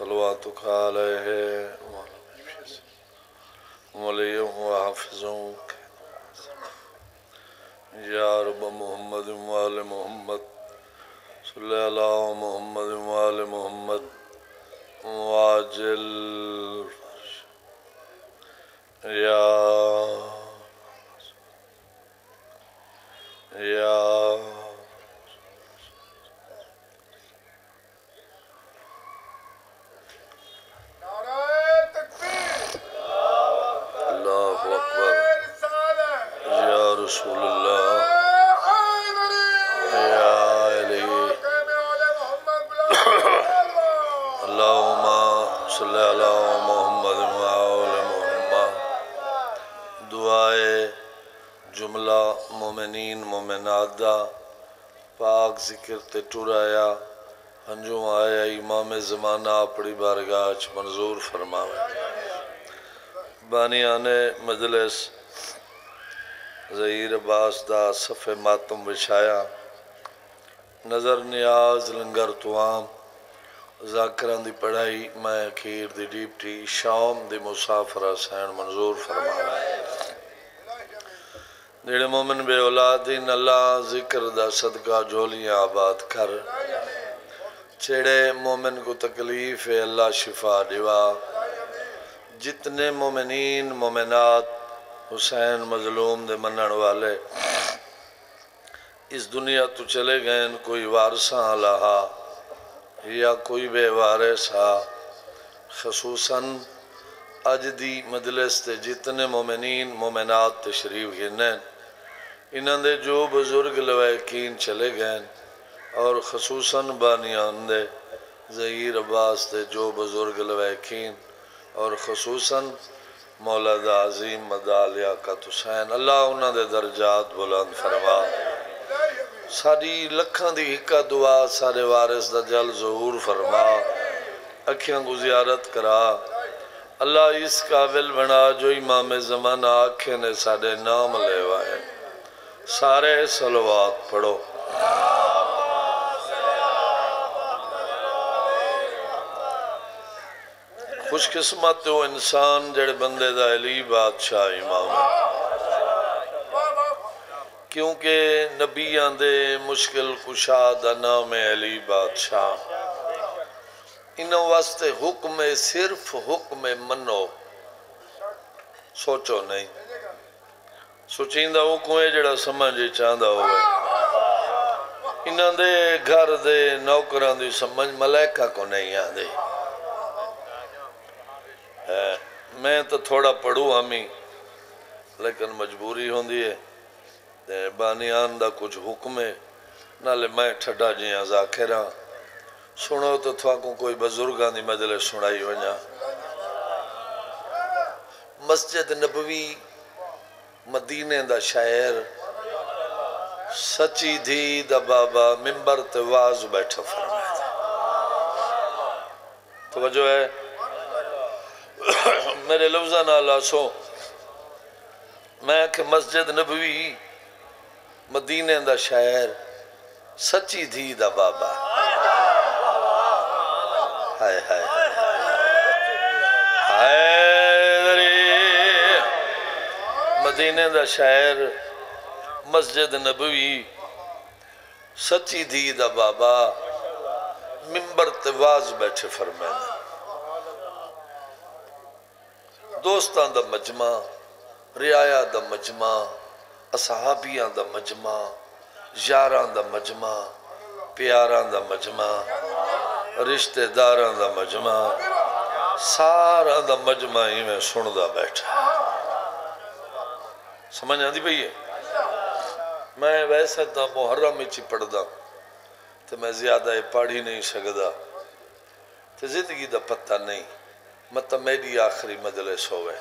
صلواتك عليه وليهم وحافظهم يا رب محمد وآل محمد صلی اللہ محمد وآل محمد واجل یا اللہ اکبر یا رسول اللہ یا علی اللہم صلی علی محمد وآل محمد دعائے جملہ مومنین مومنات دا پاک ذکر تے ٹرایا ہنجوں آیا امام زمانہ اپنی بارگاہ چ منظور فرماوے بانیان مجلس ظہیر عباس دا صفِ ماتم بچھایا نظر نیاز لنگر توام ذاکران دی پڑھائی میں کھیر دی ڈیپٹی شام دی مسافرہ سین منظور فرماوے دیڑے مومن بے اولادین اللہ ذکر دا صدقہ جھولیاں آباد کر چھڑے مومن کو تکلیف ہے اللہ شفا دیوا جتنے مومنین مومنات حسین مظلوم دے منن والے اس دنیا تو چلے گئے کوئی وارثاں لہا یا کوئی بے وارثا خصوصاً اج دی مجلس تے جتنے مومنین مومنات تشریف گھنیں انہاں دے جو بزرگ لوائقین چلے گئے اور خصوصاً بانیان دے ظہیر عباس دے جو بزرگ لوائقین اور خصوصاً مولا دا عظیم مدالیہ کا حسین اللہ انہاں دے درجات بلند فرما ساری لکھاں دی ہکا دعا سارے وارث دا جل ظہور فرما اکھیاں کو زیارت کرا اللہ اس قابل بنا جو امام زمانہ آنکھیں نے سارے نام لے وائے سارے صلوات پڑھو خوش قسمت ہو انسان جڑے بندے دا علی بادشاہ امام کیونکہ نبیان دے مشکل کشا دا نام علی بادشاہ انہوں واسطے حکم صرف حکم منو سوچو نہیں سوچیندہ حکم ہے جڑا سمجھے چاندہ ہوئے انہوں دے گھر دے نوکران دی سمجھ ملائکہ کو نہیں آدھے میں تو تھوڑا پڑھوں ہمیں لیکن مجبوری ہوندی ہے بانیان دا کچھ حکم ہے نالے میں ٹھڑا جیاں ذاکرہ سنو تو تھوا کو کوئی بزرگان دی مجلس سنائی ونجا مسجد نبوی مدینے دا شاعر سچی دھی دا بابا ممبر تے واز بیٹھا فرمائے تھا توجہ ہے میرے لفظہ نالا سو میں کہ مسجد نبوی مدینے دا شاعر سچی دھی دا بابا ہائے ہائے مدینے دا شاعر مسجد نبوی سچی دھی دا بابا ممبر تے واز بیٹھے فرمائے دوستان دا مجمع رعایا دا مجمع اصحابیان دا مجمع یاران دا مجمع پیاران دا مجمع رشتہ داران دا مجمع سارا دا مجمع ہی میں سندہ بیٹھا سمجھ آندی بھئی ہے میں ویسے تا محرم اچھی پڑھ دا تو میں زیادہ پڑھی نہیں سکدا تو زندگی دا پتہ نہیں مطلب میری آخری مجلس ہوئے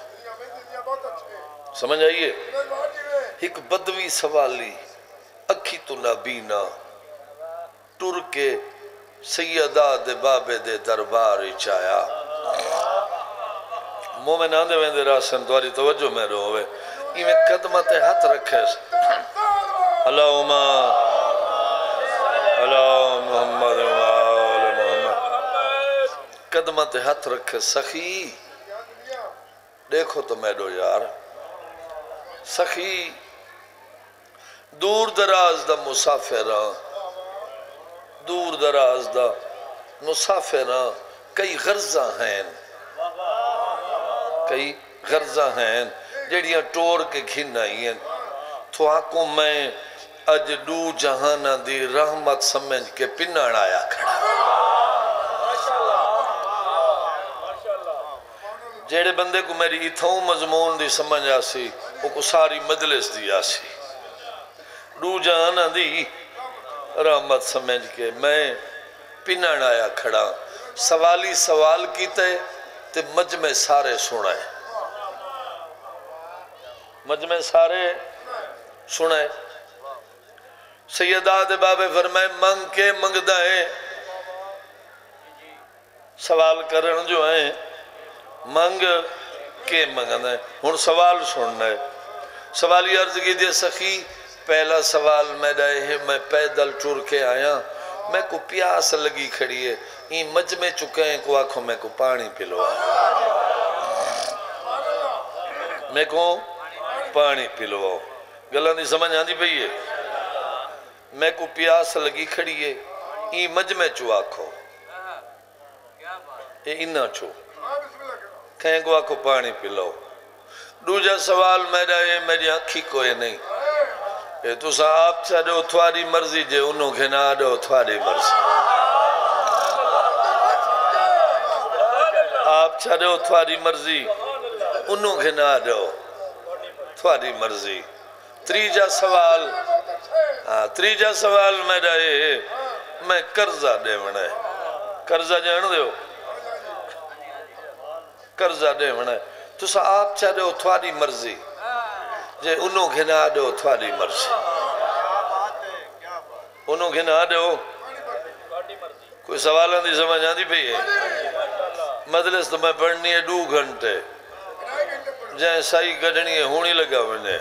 سمجھ آئیے ایک بدوی سوالی اکھی تو نبینا ٹر کے سیدہ دے بابے دے دربار چایا مومن آندے ویندے راسن دواری توجہ میں روے ایمیں قدمت ہاتھ رکھے اللہم اللہ محمد وآل محمد قدمت ہاتھ رکھے سخی دیکھو تو میڈو یار سخی دور دراز دا مسافران دور دراز دا مسافران کئی غرضاں ہیں کئی غرضاں ہیں جڑیاں ٹور کے گھن آئی ہیں تو آکوں میں اج دو جہانہ دی رحمت سمجھ کے پناڑ آیا کھڑا جیڑے بندے کو میری اتھاؤں مضمون دی سمجھ آسی وہ کو ساری مجلس دی آسی دو جہانہ دی رحمت سمجھ کے میں پناڑ آیا کھڑا سوالی سوال کیتے تے مجمع سارے سنائے مجمع سارے سنائے سیدات بابے فرمائے منگ کے منگ دائیں سوال کرن جو ہیں منگ کے منگ دائیں ہن سوال سننا ہے سوالی عرض کی دے سخی پہلا سوال میں دائے ہیں میں پیدل ٹور کے آیا میں کو پیاس لگی کھڑی ہے این مجمع چکے ہیں کو آنکھوں میں کو پانی پلو میں کو پانی پلو گلہ نہیں سمجھ آندی پہی ہے میں کو پیاس لگی کھڑی ہے این مجمع چو آنکھو یہ انہا چو کہیں کو آنکھو پانی پلو دوجہ سوال میرا ہے میری آنکھی کوئی نہیں یہ تو صاحب چاہے اتھواری مرضی جے انہوں گھنا دے اتھواری مرضی آپ چاہے اتھواری مرضی انہوں گھنا دے اتھواری مرضی تریجہ سوال میرا ہے میں قرضہ دے منے قرضہ جان دے ہو قرضہ دے منے تو صاحب چاہے اتھواری مرضی جے انہوں گھنا دے اتھواری مرضی انہوں گھنا دے ہو کوئی سوالہ دی سمجھ آن دی پہی ہے مجلس تو میں پڑھنی ہے 2 گھنٹے جائیں سائی گھڑنی ہے ہونی لگا میں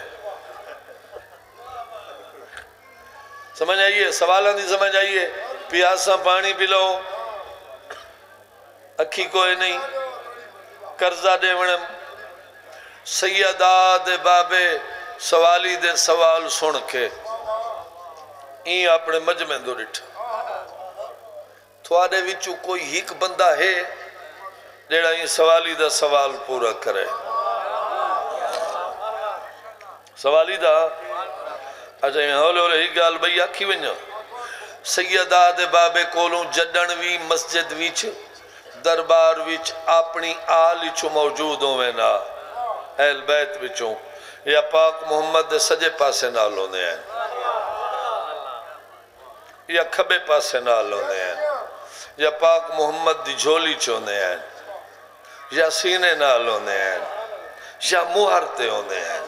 سمجھ آئیے سوالہ دی سمجھ آئیے پیاسا پانی پلو اکھی کوئی نہیں قرضہ دے ونم سیدہ دے بابے سوالی دے سوال سن کے این اپنے مجمع دو رٹھا تھوڑے وچو کوئی ہیک بندہ ہے جیڑا این سوالی دا سوال پورا کرے سوالی دا اچھا یہ ہولے ہولے ہی گال بھئی آکھی ونجا سیدہ دے بابے کولوں جڈن وی مسجد ویچ دربار ویچ اپنی آل ویچو موجود ہوئے نا اہل بیت ویچوں یا پاک محمد دے سجے پاسے نال ہونے ہیں یا کھبے پاسے نال ہونے ہیں یا پاک محمد دی جھولی چونے ہیں یا سینے نال ہونے ہیں یا مہرتے ہونے ہیں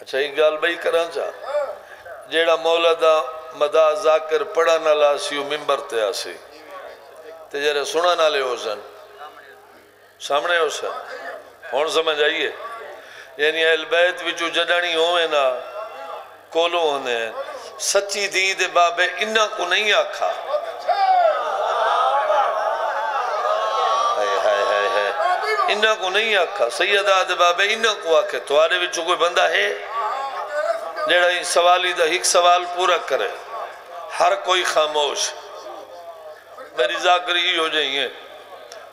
اچھا ایک گال بھئی کران چاہ جیڑا مولا دا مدہ ذاکر پڑھا نہ لاسیو ممبر تے آسی تے جیڑے سنا نہ لے ہو سن سامنے ہو سن ہون سمجھ آئیے یعنی اہل بیت وچو جڈانی ہوئے نا کولو ہونے ہیں سچی دید بابے انہا کو نہیں آکھا انہا کو نہیں آکھا سیدہ دے بابے انہا کو آکھے توارے وچو کوئی بندہ ہے جیڑا ہی سوالی دا ایک سوال پورا کرے ہر کوئی خاموش میری ذاکری ہی ہو جائیں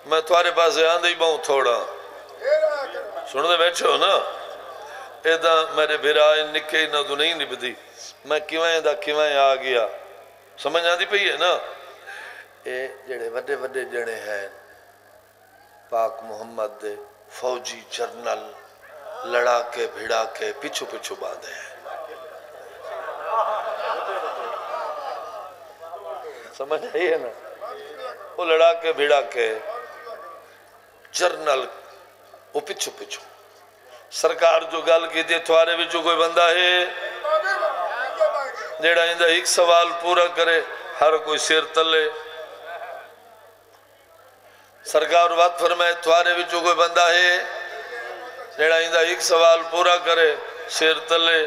میں توارے پاس آن دے باؤں تھوڑا سن دے بیٹھے ہو نا ایدہ میرے بھرائے نکے نہ تو نہیں نبدی میں کیوائیں دا کیوائیں آ گیا سمجھ آن دی پہی ہے نا اے جڑے وڈے وڈے جڑے ہیں پاک محمد دے فوجی جرنل لڑا کے بھڑا کے پچھو پچھو باندھے ہیں سمجھ آئی ہے نا وہ لڑا کے بھڑا کے جرنل وہ پچھو پچھو سرکار جو گل کی تھی تھوارے بھی جو کوئی بندہ ہے جیڑا اندہ ایک سوال پورا کرے ہر کوئی سیر تلے سرکار بات فرمائے تھوارے بھی جو کوئی بندہ ہے جیڑا اندہ ایک سوال پورا کرے سیر تلے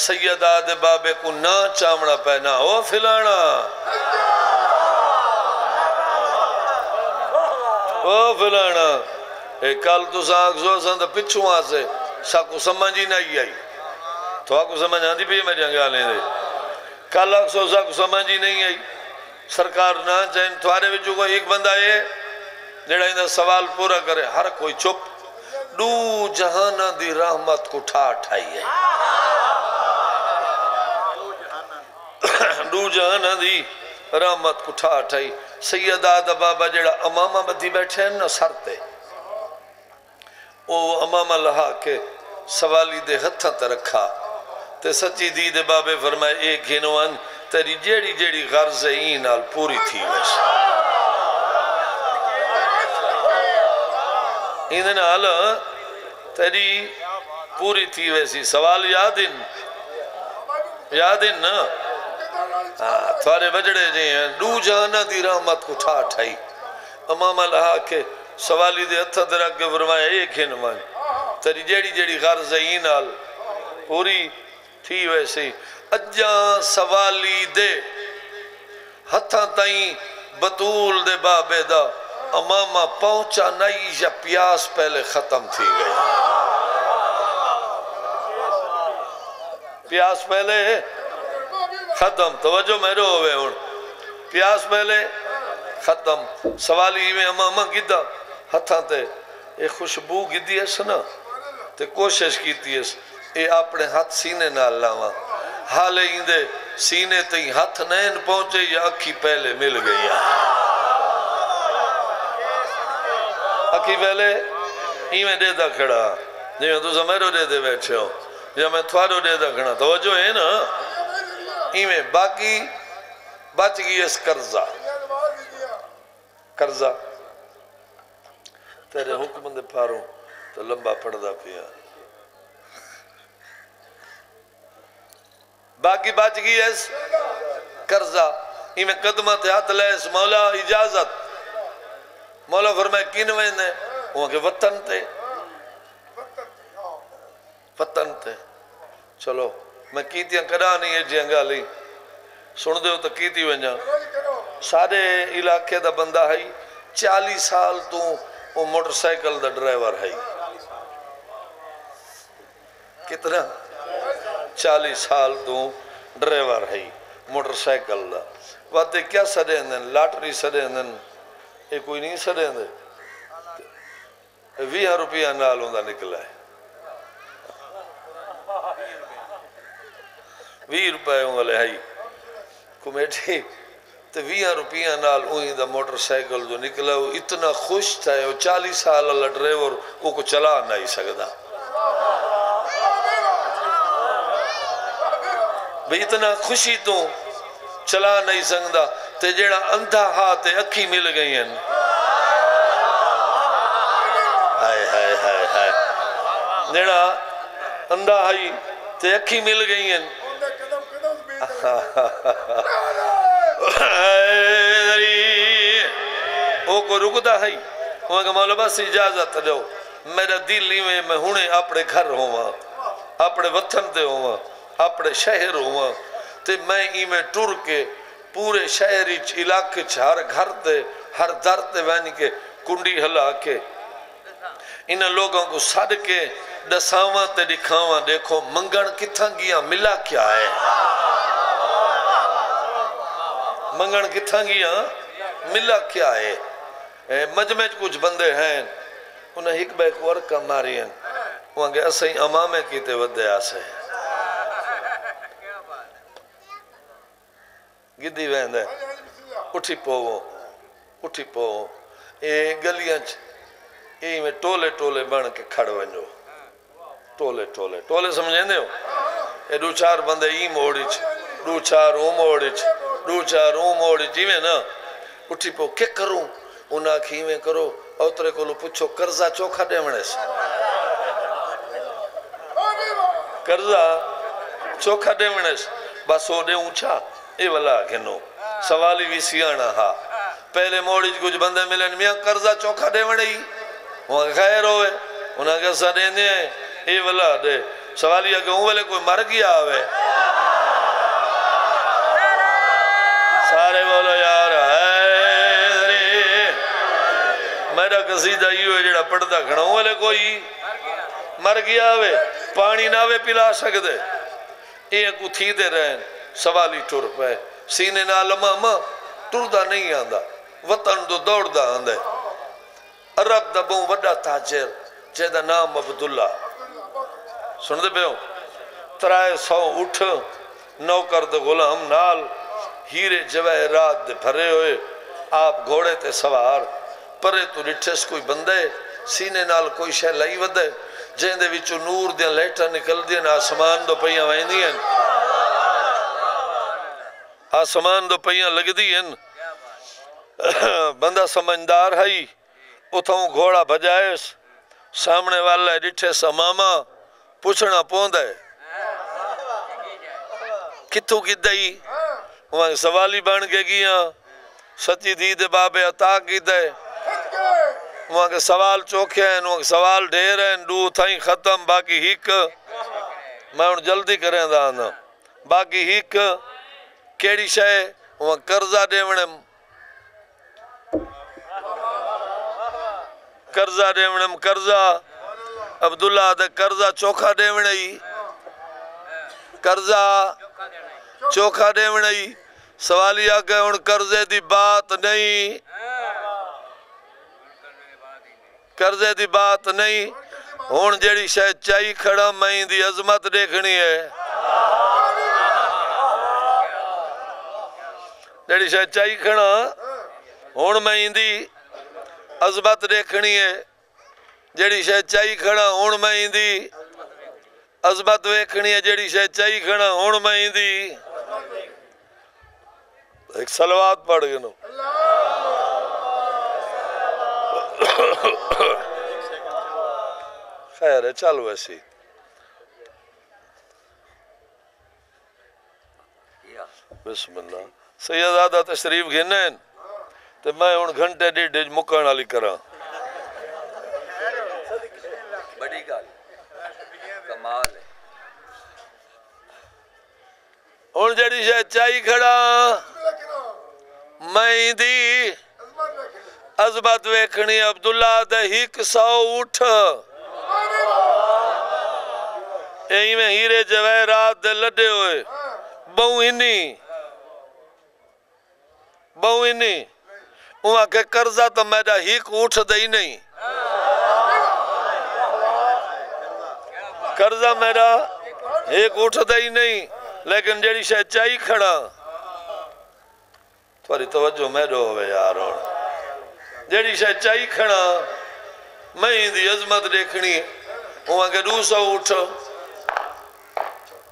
سیدہ دے بابے کو نہ چامنا پہنا او فلانا او فلانا کل تو ساکھ سو سند پچھو آسے ساکو سمجھی نہیں آئی تو آکو سمجھ آن دی بھی میں جنگا لیں دے کل آکو ساکو سمجھی نہیں آئی سرکار نہ چاہیں توارے وچو کو ایک بندہ ہے جڑا اندھا سوال پورا کرے ہر کوئی چپ دو جہانہ دی رحمت کو ٹھائی ہے دو جہانہ دی رحمت کو ٹھائی سیدہ دا بابا جڑا امامہ بدھی بیٹھے ہیں نا سرتے وہ امامہ لہا کے سوالی دے ہتھاں تے رکھا تے سچی دی دے بابے فرمائے ایک ہنوان تیری جیڑی جیڑی غرض اینال پوری تھی ویسے ایندن حال تیری پوری تھی ویسی سوال یادن نا تھوارے بجڑے جی ہیں دو جہانہ دی رحمت کو ٹھائی امامہ لہا کے سوالی دے ہتھاں تے رکھ کے فرمائے ایک ہنوان تیری جیڑی جیڑی غرض اینال پوری تھی ویسی اجاں سوالی دے ہتھاں تائیں بطول دے بابے دا امامہ پہنچا نہیں یا پیاس پہلے ختم تھی گئی پیاس پہلے ختم توجہ میرے ہوئے ہوں پیاس پہلے ختم سوالی میں امامہ گدہ ہتھاں تے ایک خوشبو گدی ہے سنا تے کوشش کیتی ہے اے اپنے ہاتھ سینے نہ لاواں حالے ہندے سینے تئیں ہاتھ نین پہنچے یا اکھی پہلے مل گئی اکھی پہلے میں دے دا کھڑا جی میں تو سمیرو دے دے بیٹھے ہوں یا میں تھوارو دے دا کھڑا توجہ ہے نا میں باقی بچ گئی اس قرضہ تیرے حکم دے پاروں تو لمبا پڑھ دا پیا باقی بچ گئی اس قرضہ میں قدمہ تے ہاتھ لے اس مولا اجازت مولا فرمائے کین ویندے وہاں کے وطن تے چلو میں کیتیاں کرا نہیں ہے جنگا لی سن دے ہو تو کیتی ونجا سارے علاقے دا بندہ ہے 40 سال تو وہ موٹر سائیکل دا ڈرائیور ہے کتنا 40 سال تو ڈرائیور ہے موٹر سائیکل دا واتے کیا سڑے اندن لاٹری سڑے اندن یہ کوئی نہیں سڑے اندن 20 روپیہ نال ہوندہ نکلا ہے 20 روپے ہوں گلے ہائی کمیٹی تو 20 روپیہ نال ہوئی دا موٹر سائیکل جو نکلا وہ اتنا خوش تھا وہ 40 سال اللہ ڈرائیور وہ کو چلا نہیں سکتا بھئی اتنا خوشی تو چلا نہیں سکتا تے جیڑا اندھا ہاتھ اکھی مل گئی ہیں جیڑا اندھا ہائی تے اکھی مل گئی ہیں وہ کو رکتا ہے وہ کہ مولا بس اجازت دو میرا دل میں ہونے اپنے گھر ہوا اپنے وطن دے ہوا اپنے شہر ہوا تے میں ٹر کے پورے شہری علاقے ہر گھر دے ہر در تے وین کے کنڈی ہلا کے ان لوگوں کو سڑ کے دساواں تے دکھاواں دیکھو منگن کتھاں گیا ملا کیا ہے منگن کتھاں گیا ملا کیا ہے مجمع کچھ بندے ہیں انہیں ایک بیک ورکا ماری ہیں وہاں گیا سہی امامے کیتے ودے آسے گدی ویندے اٹھی پو گلیاں میں ٹولے بن کے کھڑ ونجو ٹولے سمجھیں دے ہو دو چار بندے موڑیچ دو چار موڑیچ میں نا اٹھی پو کیا کروں انہاں کھی میں کرو اوترے کو لو پوچھو قرضہ چوکھا دے منے سے قرضہ چوکھا دے منے سے بس ہو دے اونچا اے والا گھنو سوالی بھی سیانا ہاں پہلے موڑیچ کچھ بندے ملیں میاں قرضہ چوکھا دے منے ہی وہاں خیر ہوئے انہاں کے سا دیں دیں اے والا دے سوالی ہے کہ ہوں والے کوئی مر گیا آوے سارے بولو یار میرا قصیدہ یہ ہوئے جڑا پڑھتا کھڑا ہوں والے کوئی مر گیا ہوئے پانی نہ ہوئے پلا سکتے ایک اتھی دے رہے سوالی ٹر پہ سینے نہ لماما ٹردہ نہیں آندہ وطن دو دوڑ دا آندہ عرب دا بہوں وڈا تاجر جیدہ نام عبداللہ سن دے پہ ہوں 300 اٹھ نوکر دے غلام نال ہیرے جواہرات دے بھرے ہوئے آپ گھوڑے تے سوار پرے تو رٹھس کوئی بندے سینے نال کوئی شے لائی ودے جہن دے وچو نور دیا لیٹا نکل دیا آسمان دو پہیاں وہیں دیا آسمان دو پہیاں لگ دیا بندہ سمجھدار ہے اتھاؤں گھوڑا بجائے سامنے والا رٹھے سماما پوچھنا پوند ہے کتھو کی دئی وہاں سوالی بن کے گیا سچی دید بابے عطا کی دے وہاں کے سوال چوکھے ہیں وہاں کے سوال ڈھیر ہیں دو تھائیں ختم باقی ہیک میں ان جلدی کریں دانا باقی ہیک کیڑی شاہ وہاں قرضہ دیونم قرضہ عبداللہ دے قرضہ چوکھا دیونئی قرضہ چوکھا دیونئی سوالیہ کہ ان قرضے دی بات نہیں قرضے دی بات نہیں ہون جیڑی شاید چاہی کھڑا میں دی عظمت دیکھنی ہے جیڑی شاید چاہی کھڑا ہون میں دی عظمت دیکھنی ہے جیڑی شاید چاہی کھڑا ہون میں دی عظمت دیکھنی ہے جیڑی شاید چاہی کھڑا ہون میں دی ایک صلوات پڑھ گئے نو خیر ہے چل ویسی بسم اللہ سیدادہ تشریف گھنین تو میں ان گھنٹے ڈیڈ مکان علی کرا بڑی گال کمال ہے ان جڑی شاید چاہی کھڑا میں دی عظمت ویکھنی عبداللہ دے ہیک 100 اٹھ ایہی میں ہیرے جواہرات دے لڈے ہوئے بہوں ہنی وہاں کے قرضہ تو میرا ہیک اٹھ دے ہی نہیں قرضہ میرا ہیک اٹھ دے ہی نہیں لیکن جڑی شاید چاہی کھڑا تھوڑی توجہ میرے ہوئے یار جڑی شاید چاہی کھڑا میں دی عظمت دیکھنی وہاں کے 200 اٹھ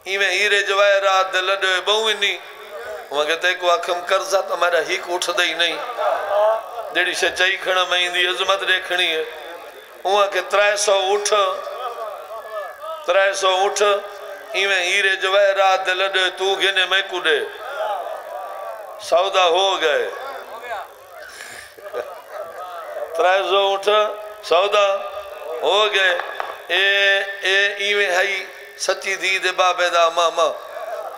ایویں ہیرے جواہرات دے لڈے بہوں ہنی وہاں کے تے کو آکھم قرضہ تو میرا ہیک اٹھ دے ہی نہیں جڑی شاید چاہی کھڑا میں دی عظمت دیکھنی ہے وہاں کے 300 اٹھ ایویں ہیرے جواہرات دے لڈے تو گھنے میں کو دے سودا ہو گئے 300 اٹھ سودا ہو گئے ایویں ہائی سچی دید بابے دا ماما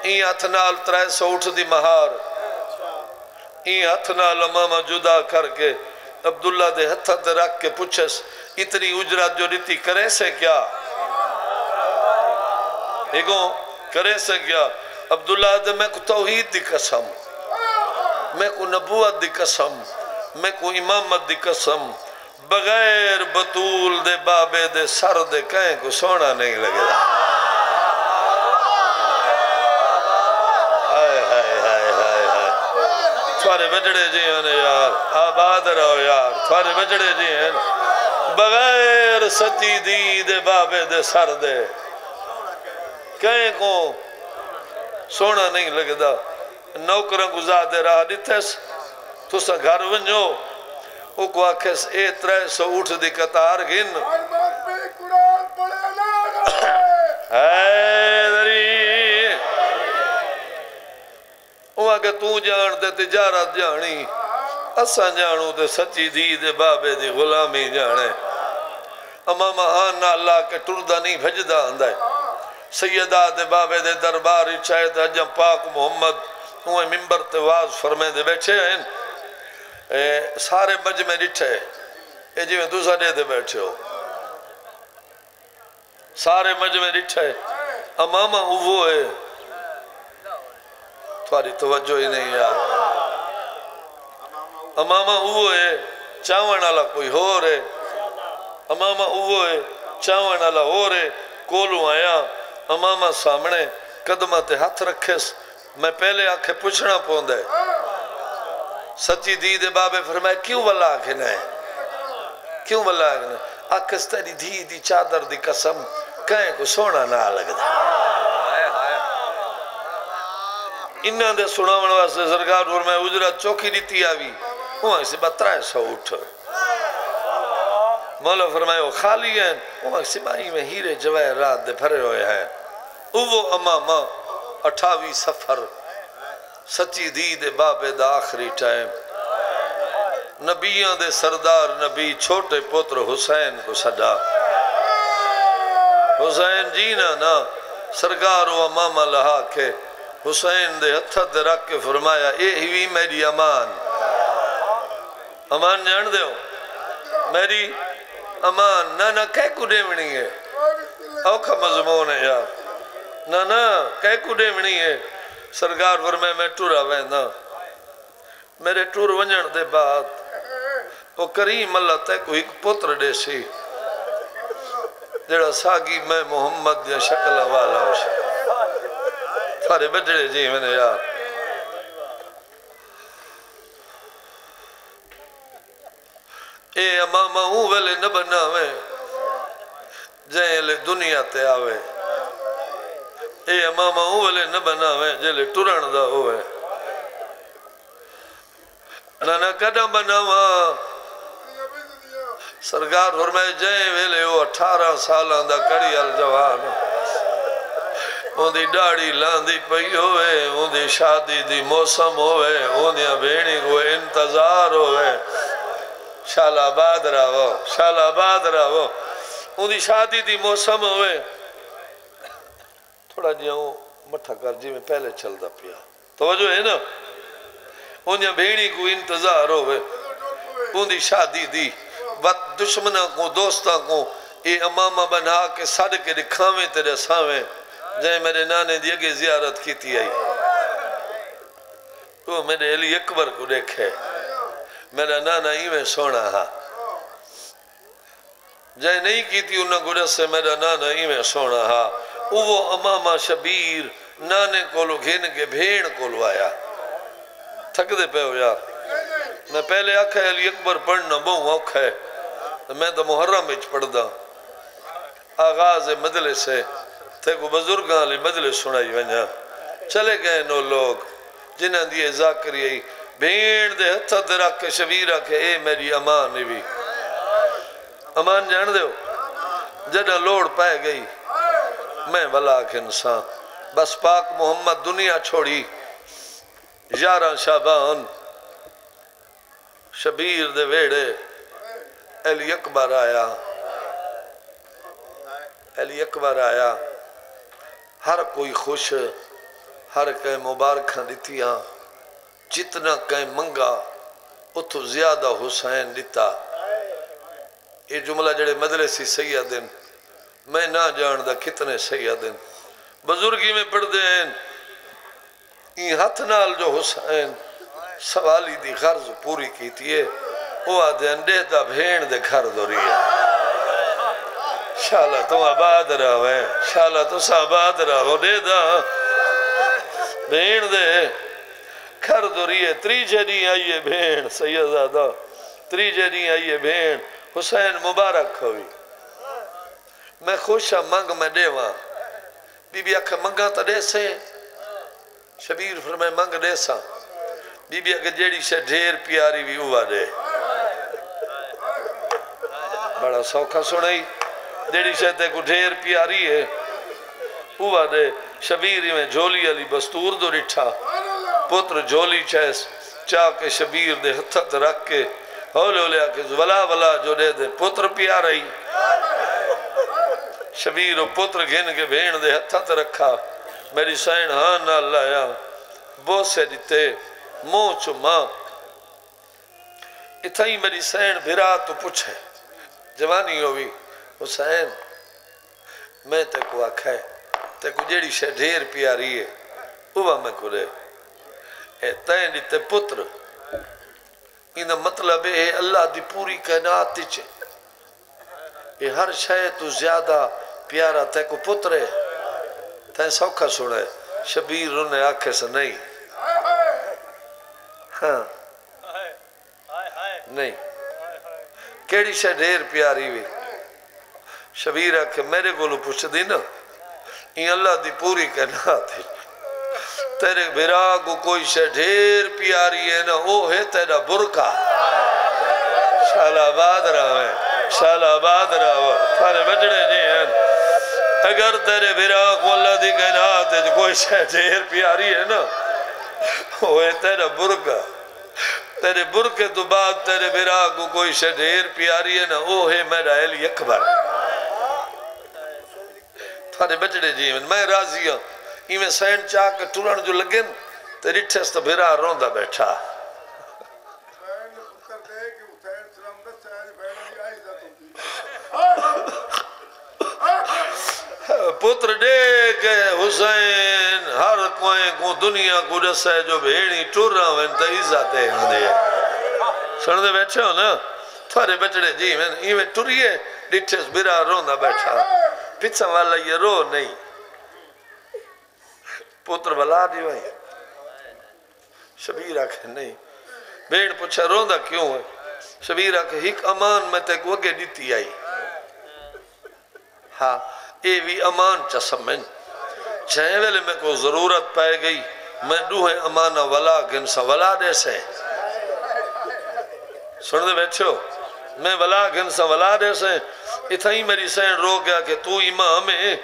این ہتھ نال 300 اٹھ دی مہار این ہتھ نال ماما جدا کر کے عبداللہ دے ہتھا دے رکھ کے پوچھس اتنی اجرت جو دیتی کرے سے کیا ایگو کرے سے کیا عبداللہ دے میں کو توحید دی قسم میں کو نبوت دی قسم میں کو امامت دی قسم بغیر بطول دے بابے دے سر دے کہیں کو سونا نہیں لگے دا تھوارے بچڑے جی ہیں یار آباد رہو یار تھوارے بچڑے جی ہیں بغیر سچی دی دے بابے دے سر دے کہیں کو سونا نہیں لگے دا نوکرن گزار دے رہا دیتھس تو سا گھر ونجو او کو آکھس 300 اٹھ دی قطار گھن حیدری او آکھے تو جان دے تجارت جانی اسا جانو دے سچی دی دے بابے دی غلامی جانے اما مہان نہ اللہ کے ٹردہ نہیں بھجدہ اندھائے سیدہ دے بابے دے درباری چاہت اجم پاک محمد انہیں ممبر تے واز فرمے دے بیٹھے ہیں سارے مجمع ڈٹھے یہ جی میں دوسرا دے دے بیٹھے ہو سارے مجمع ڈٹھے امامہ وہ ہے تھوڑی توجہ ہی نہیں یار امامہ وہ ہے چاون والا کوئی ہو رہے امامہ وہ ہے چاون والا ہو رہے کولوں آیا امامہ سامنے قدمہ تے ہاتھ رکھے میں پہلے آنکھیں پوچھنا پوندے سچی دید بابے فرمائے کیوں واللہ آنکھیں نئے کیوں واللہ آنکھیں نئے آکس تیری دھی دی چادر دی قسم کہیں کو سونا نہ لگ دا انہاں دے سناون واسطے سرکار فرمائے اجرت چوکی دیتی آوی وہاں سے 1300 اٹھ مولا فرمائے وہ خالی ہیں وہاں سے بائی میں ہیرے جوائے رات دے بھرے ہوئے ہیں وہ امامہ 28 سفر سچی دید بابے دا آخری ٹائم نبیان دے سردار نبی چھوٹے پتر حسین کو صدا حسین جینا نا سرکار و امامہ لہا کے حسین دے ہتھت دے رکھ کے فرمایا اے ہوئی میری امان امان جان دے ہو میری امان نا کہہ کو دیونی ہے اوکھا مضمون ہے یار نا کہہ کو دیونی ہے سرکار فرمائے میں ٹورا ویندہ میرے ٹور ونجن دے بعد وہ کریم اللہ تے کو ایک پتر دے سی جڑا ساگی میں محمد یا شکل والا ہو تھارے بجڑے جی میں نے یار اے امامہ ہوں ویلے نہ بناوے جائیں لے دنیا تے آوے اے امامہ ہوں ویلے نہ بناوے جائیں لے ٹرن دا ہوئے نانا کدہ بناوا سرکار فرمائے جائیں ویلے وہ 18 سالان دا کڑی الجوان ان دی ڈاڑی لاندی پئی ہوئے ان دی شادی دی موسم ہوئے ان دی بینی کو انتظار ہوئے شال آباد رہو ان دی شادی دی موسم ہوئے تھوڑا جیاں مٹھا کر جی میں پہلے چل دا پیا توجہ ہے نا ان دی بینی کو انتظار ہوئے ان دی شادی دی وقت دشمنہ کو دوستہ کو اے امامہ بنا کے سڑ کے دکھاویں تیرے ساویں جائیں میرے نانے دی اگے زیارت کی تھی آئی وہ میرے علی اکبر کو دیکھے میرا نانا ہی میں سونا ہا جائیں نہیں کی تھی انہوں گرس سے میرا نانا ہی میں سونا ہا وہ امامہ شبیر نانے کو لو گھن کے بھیڑ کو لو آیا تھک دے پہ ہو یار میں پہلے آکھا علی اکبر پڑھنا بہوں آکھا ہے میں تو محرم اچ پڑھ دا آغاز مجلس سے تھے کو بزرگاں لی مجلس سنائی ونجا چلے گئے نو لوگ جنہاں دیئے ذاکری آئی بھیڑ دے ہتھا دے رکھ کے شبیرہ کہ اے میری امان بھی امان جان دے ہو جنہاں لوڑ پائے گئی میں بلاک انسان بس پاک محمد دنیا چھوڑی 11 شعبان شبیر دے ویڑے علی اکبر آیا ہر کوئی خوش ہر کہیں مبارکاں دیتیاں جتنا کہیں منگا اتھو زیادہ حسین دیتا یہ جملہ جڑے مدرسی سیدن میں نہ جاندہ کتنے سیدن بزرگی میں پڑھ دیں این ہتھ نال جو حسین سوالی دی غرض پوری کی تھی وہ آدھے انڈے دا بھیڑ دے گھر دوری ہے شاءاللہ تو آباد رہو ہے شاءاللہ تو آباد رہو دے دا بھیڑ دے گھر دوری ہے 3 جنی آئیے بھیڑ سیدزادہ 3 جنی آئیے بھیڑ حسین مبارک ہوئی میں خوشا منگ میں دے وہاں بی بی اکھا منگا تا دے سے شبیر فرمائے منگ دے سا بی بی اکھا جیڑی سے ڈھیر پیاری بھی ہوا دے بڑا سوکھا سنائی جیڑی سے تے کو ڈھیر پیاری ہے ہوا دے شبیری میں جھولی علی بستور دو رٹھا پتر جھولی چیس چاہ کے شبیر دے ہتھت رکھ کے ہولے ہولے آکے ولا جو دے دے پتر پیارئی شبیر و پتر گھن کے بھیڑ دے ہتھت رکھا میری سائن ہاں نہ لایا بہت سے دیتے مو چما اتھا ہی میری سین بھرا تو پوچھے جوانی ہوئی حسین میں تے کو آکھا ہے تے کو جیڑی شے ڈھیر پیاری ہے اوہ میں کو رہے اے تین تے پتر انہا مطلب ہے اللہ دی پوری کائنات تیچے یہ ہر شے تو زیادہ پیارا تے کو پتر ہے تے سوکھا سوڑا ہے شبیر انہیں آنکھے سے نہیں ہاں نہیں کیڑی شے ڈھیر پیاری ہوئی شبیر آنکھے میرے کو لو پوچھ دی نا یہ اللہ دی پوری کائنات ہے تیرے بھرا کو کوئی شے ڈھیر پیاری ہے نا وہ ہے تیرا برکا شال آباد رہا ہے شال آباد رہا ہے تھارے بچڑے جی ہیں اگر تیرے بھرا کو اللہ دی کائنات ہے کوئی شے ڈھیر پیاری ہے نا وہ ہے تیرا برکا تیرے برکے تو بعد تیرے بھرا کو کوئی شے ڈھیر پیاری ہے نا وہ ہے میرا علی اکبر تھارے بچڑے جی میں راضی ہوں میں سین چاہ کے ٹورن جو لگن تے رٹھے سے بھرا روندہ بیٹھا پتر دے گئے حسین ہر کوئیں کو دنیا کو رسے جو بھیڑی ٹورا ہوئے عزت ہے سن دے بیٹھے ہو نا تھارے بچڑے جی میں ٹوریے رٹھے سے بھرا روندہ بیٹھا پچھا والا یہ رو نہیں پتر بلا دی بھائی شبیر آکھے نہیں بین پوچھا روندہ کیوں ہے شبیر آکھے ہک امان میں تے کو اگے دیتی آئی ہاں اے بھی امان چا سمجھ چاہیں ویلے میں کو ضرورت پائے گئی میں دوہے امانہ ولا گنسا ولا دے سے سن دے بیٹھے ہو میں ولا گنسا ولا دے سے اتھا ہی میری سین رو گیا کہ تو امام ہے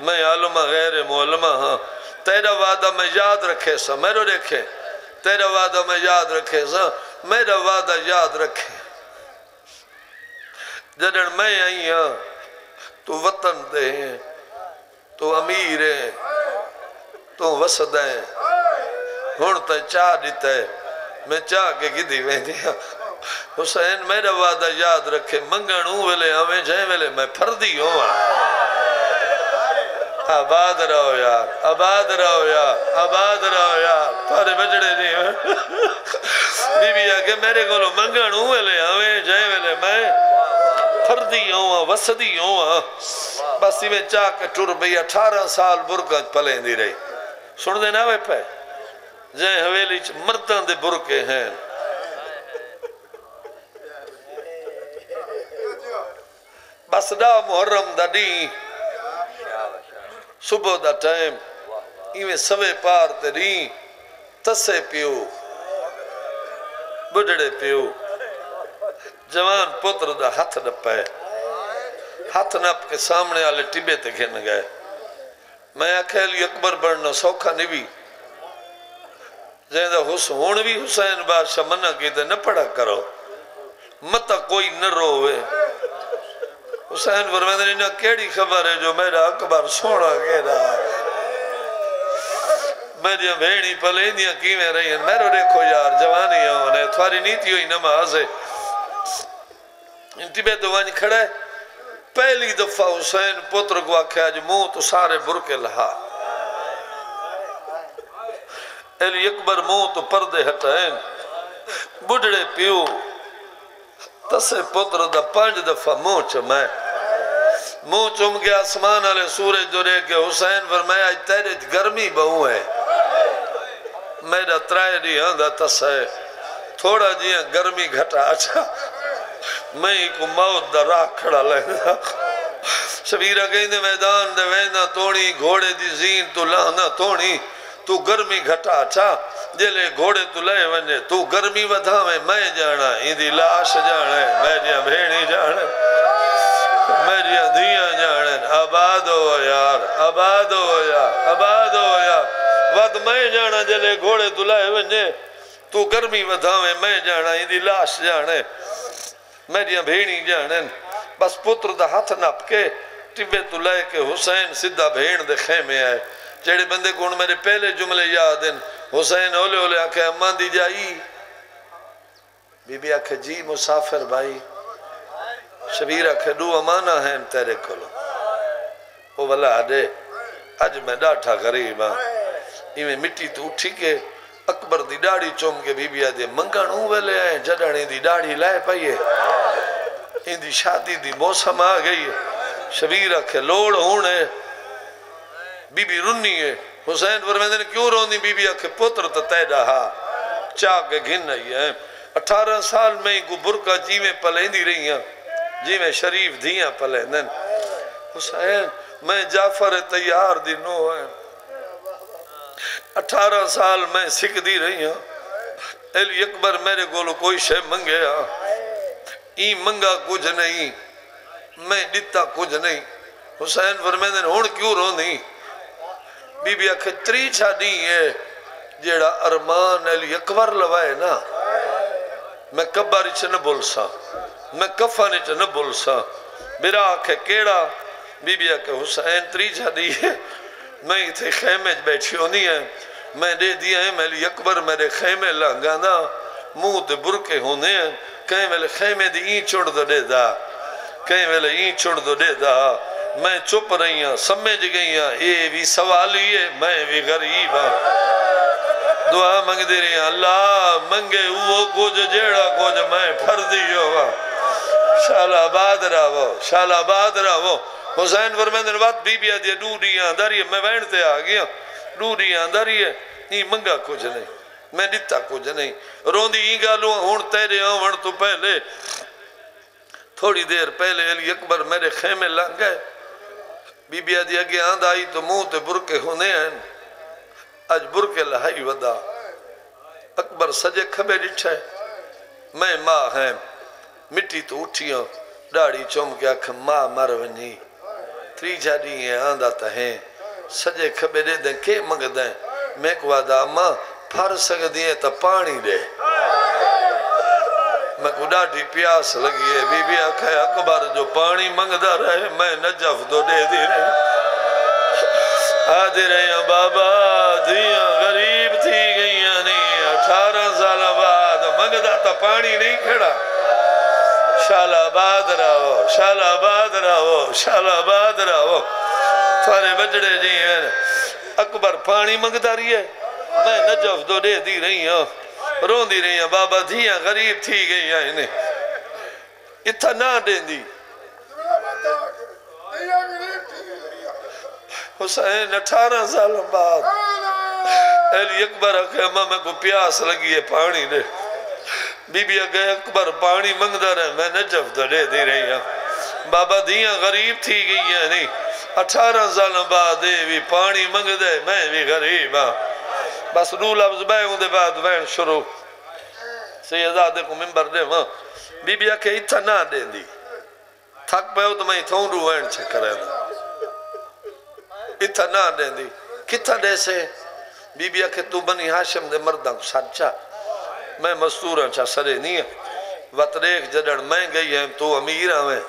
میں عالمہ غیر معلمہ ہاں تیرا وعدہ میں یاد رکھے سا میرے دیکھے تیرا وعدہ میں یاد رکھے سا میرا وعدہ یاد رکھے جدن میں آئی ہاں تو وطن دے تو امیر ہے تو وسد ہے ہونتا چاہ دیتا ہے میں چاہ کے گدھی میں دیا حسین میرا وعدہ یاد رکھے منگنوں ویلے ہمیں جائیں ویلے میں پھردی ہوں آباد رہو یار آباد رہو یار آباد رہو یار تھارے بچڑے نہیں بی بی آگے میرے کو لو منگنوں ویلے ہمیں جائیں ویلے میں پھردی ہوں وسدی ہوں بس میں چاہ کے ٹور بھئی 18 سال برکت پلیں دی رہی سن دینا وے پہ جائیں حویلی مردان دے برکے ہیں بس دا محرم دا دی صبح دا ٹائم ایویں سوے پار تے دی تسے پیو بڑھڑے پیو جوان پتر دا ہاتھ نپے ہاتھ نپ کے سامنے آلے ٹبے تے گھن گئے میں اکھیلی اکبر بڑھنا سوکھا نبی زیدہ ہون بھی حسین بادشاہ منع کی تے نہ پڑھا کرو متا کوئی نہ روے حسین فرمیدنی نہ کیڑی خبر ہے جو میرا اکبر سوڑا گئے رہا میری بھیڑی پلیندیاں کیویں رہی ہیں میرے دیکھو یار جوانی ہونے تھواری نیتی ہوئی نماز ہے انتی بے دوانی کھڑا ہے پہلی دفعہ حسین پتر کو آکھا جو منہ تو سارے برکے لہا علی اکبر منہ تو پردے ہٹائیں بڑھڑے پیو تسے پتر دا 5 دفعہ منہ چمائے منہ چم گیا آسمان علیہ سورج جو رہ گیا حسین فرمایا تیرے گرمی بہو ہے میرا ترائے دی ہاندہ تسے تھوڑا جیاں گرمی گھٹا اچھا میں کو موت دا راہ کھڑا لینا شبیرہ کہیں دے میدان دے وینا توڑی گھوڑے دی زین تو لانا توڑی تو گرمی گھٹا اچھا جلے گھوڑے تو لے ونجے تو گرمی ودھا میں جانا ایدی لاش جانا ہے میریاں بھیڑی جانا ہے میریاں دھیاں جانا ہے آباد ہو یار آباد ہو یار آباد ہو یار ود میں جانا جلے گھوڑے تو لے ونجے تو گرمی ودھا میں جانا ایدی لاش جانا ہے میریاں بھیڑی جانا ہے بس پتر دا ہاتھ نپ کے ٹبے تو لے کے حسین صدہ بھیڑ دے خیمے آئے جیڑے بندے کون میرے پہلے جملے یاد ہیں حسین اولے اولے آکھے امان دی جائی بی بی آکھے جی مسافر بھائی شبیر آکھے دو امانہ ہیں تیرے کلو وہ والا دے آج میں ڈاٹھا غریب ہاں ایویں مٹی تو اٹھی کے اکبر دی ڈاڑی چوم کے بی بی آدھے منگانوں ویلے آئے جڑانی دی ڈاڑی لائے پائیے ان دی شادی دی موسم آ گئی ہے شبیر آکھے لوڑ ہونے بی بی رنی ہے حسین فرمیندے نے کیوں روندی بی بی آکھے پتر تو تیڑا ہا چاہ کے گھن رہی ہے 18 سال میں ہی کو برکہ جیویں پلیندی رہی ہیں جیویں شریف دھیاں پلیندن حسین میں جعفر تیار دی نو ہے 18 سال میں سکھ دی رہی ہوں علی اکبر میرے گولو کوئی شے منگے ہاں این منگا کچھ نہیں میں ڈتا کچھ نہیں حسین فرمیندے نے ہون کیوں رو نہیں بی بی آکھے تری چھاڑی ہے جیڑا ارمان علی اکبر لوائے نا میں کباری چھ نہ بول سا میں کفانی چھ نہ بول سا میرا آکھے کیڑا بی بی آکھے حسین تری چھاڑی ہے میں اتھے خیمے بیٹھی ہونی ہے میں دے دیا ہے میں علی اکبر میرے خیمے لانگانا منہ دے برکے ہونے ہیں کہیں ویلے خیمے دی این چھوڑ دو دے دا کہیں ویلے این چھوڑ دو دے دا میں چپ رہی ہوں سمجھ گئی ہوں اے بھی سوالی ہے میں بھی غریب ہوں دعا منگ دے رہی ہوں اللہ منگے وہ کچھ جیڑا کچھ میں پھردی ہوا شالا آباد رہو شالا آباد رہو حسین فرمیندے نے بات بی بی آدھی ڈوڑیاں داری ہے میں وینڈتے آ گیا ڈوڑیاں داری ہے یہ منگا کچھ نہیں میں ڈتا کچھ نہیں روندی ہی گالوں ہون تیرے آون تو پہلے تھوڑی دیر پہلے علی اکبر میرے خیمے لگ گئے بی بی آدھی اگے آندھ آئی تو منہ تے برکے ہونے ہیں آج برکے لہائی ودا اکبر سجے کھبے ڈٹھے میں ماں ہیں مٹی تو اٹھیاں ڈاڑی چوم کے آکھ ماں مر ونی تری جاڑی ہیں آندھا تا ہیں سجے کھبے دے دیں کے منگ دیں میں کو آدھا ماں پھر سک دیئے تا پانی دے میں کو ڈاڑی پیاس لگی ہے بی بی آکھا ہے اکبر جو پانی منگ دا رہے میں نجف دو دے دی رہے آدھے رہے ہیں بابا دھیاں غریب تھی گئی نہیں 18 سال بعد منگ دا تا پانی نہیں کھڑا شالا آباد رہو شالا آباد رہو شالا آباد رہو تھارے بچڑے جی ہیں اکبر پانی منگتا رہی ہے میں نجف دو دے دی رہی ہوں رون دی رہی ہیں بابا دھیاں غریب تھی گئی ہیں انہیں اتھا نہ دین دی حسین 18 سال بعد علی اکبر اکھے اماں میں کو پیاس لگی ہے پانی دے بی بی اکھے اکبر پانی منگتا رہے میں نجف دو دے دی رہی ہوں بابا دھیاں غریب تھی گئی ہیں نہیں 18 سال بعد بھی پانی منگ دے میں بھی غریب ہاں بس رو لفظ بے ہوں دے بعد وین شروع سیدادے کو ممبر دے وہاں بی بی آکھے اتھا نہ دے دی تھک پہ ہو تو میں تھوں رو وین چکرے دا اتھا نہ دے دی کتھا دے سے بی بی آکھے تو بنی ہاشم دے مردہ کو سچا میں مستورہ چاہ سرے نہیں ہے وقت ریک جڑڑ میں گئی ہیں تو امیر آویں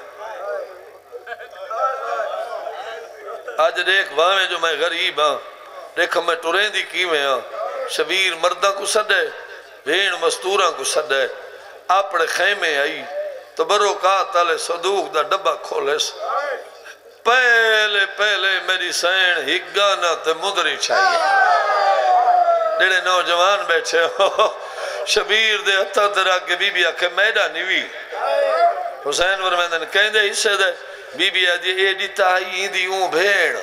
آج ریک واویں جو میں غریب ہاں ریکھا میں ٹورین دی کیویں ہاں شبیر مردہ کو سڈے بھین مستورہ کو سڈے اپنے خیمے آئی تو برو کہا تالے صدوق دا ڈبا کھولے پہلے میری سین ہگانا تے مدری چاہیے ڈیڑے نوجوان بیٹھے ہو شبیر دے ہتھا درہ کے بی بی آکھے میڈا نیوی حسین ورمیندن کہیں دے حصے دے بی بی آدھی اے ڈیتا ہی دی اون بھیڑ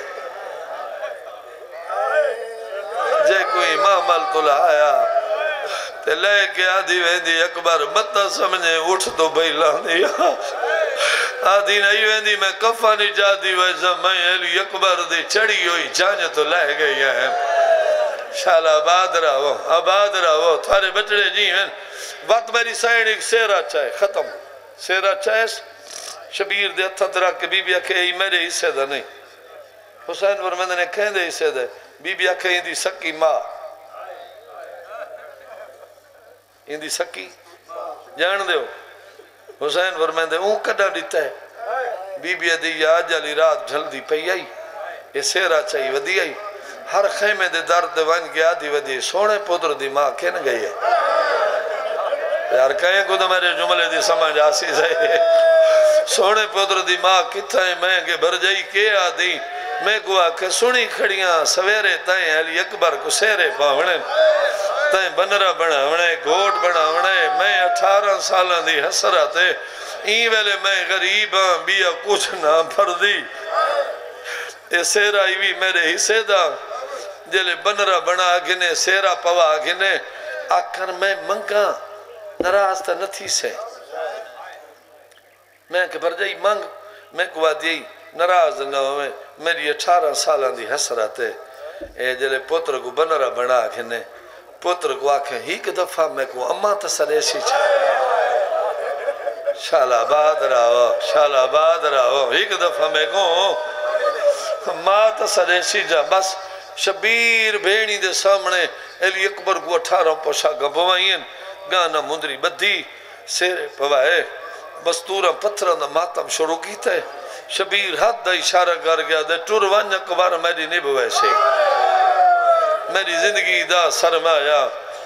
جے کوئی معامل تلا آیا تے لے کے آدھی ویندی اکبر متا سمجھے اٹھ تو بھئی لاندی آدھی نہیں ویندی میں کفا نہیں جاتی ویسا میں علی اکبر دی چڑی ہوئی جانج تو لے گئی ہے شالا آباد رہو تھارے بچڑے جی ہیں وقت میری سائن ایک سیرہ چاہے ختم سیرہ چاہے شبیر دے اتھا درہ کے بی بی آکھے ہی میرے حصے دا نہیں حسین ورمندہ نے کہیں دے حصے دے بی بی آکھے ہی دی سکی ماں ہی دی سکی جان دے ہو حسین ورمندہ اون کڑا دیتا ہے بی بی آدھی یا جالی رات جھل دی پئی آئی یہ سیرہ چاہی ودی آئی ہر خیمے دے درد وان کے آدھی ودی سونے پودر دی ماں کھن گئی ہے یار کہیں کو تو میرے جملے دی سمجھ آسی سے سونے پتر دی ماں کتھا ہے میں کہ بھر جائی کے آدھی میں کو آکھے سنی کھڑیاں سویرے تائیں علی اکبر کو سیرے پاونے تائیں بنرہ بناونے گھوٹ بناونے میں 18 سالان دی حسراتے این ویلے میں غریب ہاں بیا کچھ نہ پھر دی اے سیرہ ہی میرے حصے دا جلے بنرہ بنا گھنے سیرہ پوا گھنے آکھر میں منگا نراز تا نتھی سے میں کہ بھر جائی منگ میں کو آدھی نراز نہ ہوئے میری 18 سالان دی حسرت ہے اے جلے پتر کو بنرہ بنا گھنے پتر کو آکھیں ہی کہ دفعہ میں کو اممہ تسریسی چھا شال آباد رہو ہی کہ دفعہ میں کو اممہ تسریسی جا بس شبیر بھیڑی دے سامنے علی اکبر کو 18 پوشا گبوائیں گانا مندری بدھی سیرے پوائے بستورہ پتھرہ دا ماتم شروع کی تھے شبیر حد دا اشارہ کر گیا دے ٹور وانجا کبار میری نبوے سے میری زندگی دا سرمایا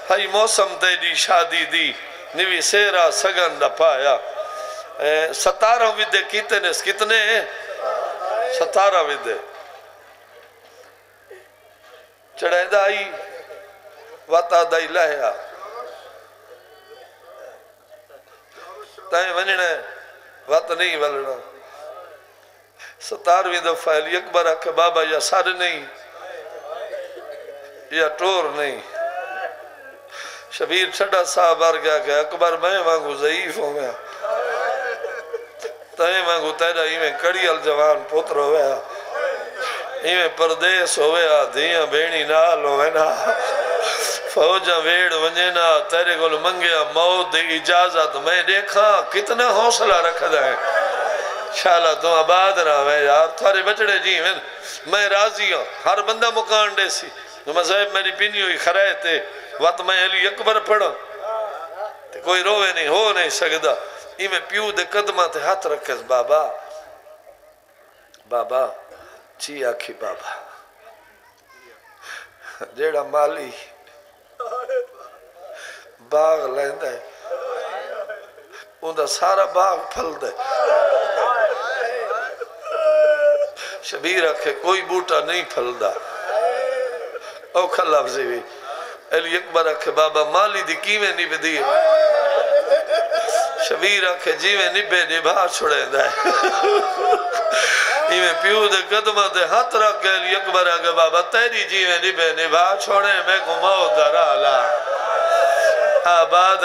ہائی موسم تے دی شادی دی نوی سیرہ سگن دا پایا 17 ودے کتنے 17 ودے چڑھے دائی وطا دائی لہیا تائیں ونجنے وط نہیں ولنا 17ویں دفعہ علی اکبر آکھے بابا یا سار نہیں یا ٹور نہیں شبیر چھڑا صاحب آر گیا کہ اکبر میں مانگو ضعیف ہو گیا تائیں مانگو تیرا ایمیں کڑیل جوان پتر ہویا ایمیں پردیس ہویا دھیاں بینی نال ہوئے فوجہ ویڑ ونجینا تیرے گل منگیا موت دی اجازت میں دیکھا کتنا حوصلہ رکھ دائیں شالا تو آباد رہا میں یار تھارے بچڑے جی میں راضی ہوں ہر بندہ مکان دے سی تو صاحب میری پینی ہوئی خرائے تے وقت میں علی اکبر پڑھا کوئی روے نہیں ہو نہیں سکتا میں پیو دے قدمہ تے ہاتھ رکھس بابا بابا چی آکھی بابا جیڑا مالی باغ لیندہ ہے ان دا سارا باغ پھل دے شبیر آکھے کوئی بوٹا نہیں پھل دا اوکھا لفظی بھی علی اکبر آکھے بابا مالی دی کیویں نہیں بدی شبیر آکھے جیویں نبے نبھا چھوڑے دا ایویں پیو دے قدمہ دے ہاتھ رکھ کے علی اکبر آکھے بابا تیری جیویں نبے نبھا چھوڑے میں کو موت درالا آباد